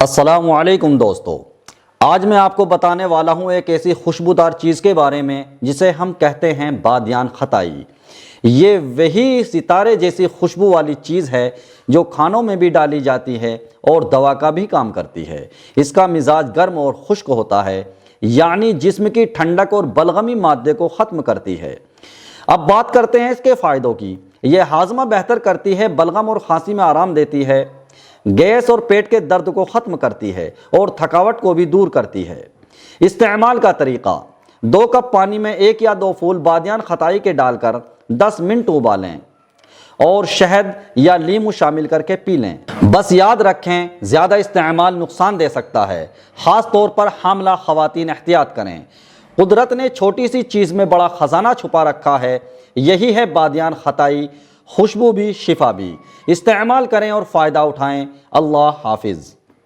अस्सलामुअलैकुम दोस्तों, आज मैं आपको बताने वाला हूँ एक ऐसी खुशबूदार चीज़ के बारे में जिसे हम कहते हैं बादियान खताई। ये वही सितारे जैसी खुशबू वाली चीज़ है जो खानों में भी डाली जाती है और दवा का भी काम करती है। इसका मिजाज गर्म और खुश्क होता है, यानी जिस्म की ठंडक और बलगमी मादे को ख़त्म करती है। अब बात करते हैं इसके फ़ायदों की। यह हाजमा बेहतर करती है, बलगम और खांसी में आराम देती है, गैस और पेट के दर्द को ख़त्म करती है और थकावट को भी दूर करती है। इस्तेमाल का तरीक़ा: 2 कप पानी में 1 या 2 फूल बादियान खताई के डालकर 10 मिनट उबालें और शहद या नींबू शामिल करके पी लें। बस याद रखें, ज़्यादा इस्तेमाल नुकसान दे सकता है, ख़ास तौर पर हामला ख़वातीन एहतियात करें। कुदरत ने छोटी सी चीज़ में बड़ा ख़जाना छुपा रखा है, यही है बादियान खताई। खुशबू भी, शिफा भी। इस्तेमाल करें और फ़ायदा उठाएं। अल्लाह हाफिज़।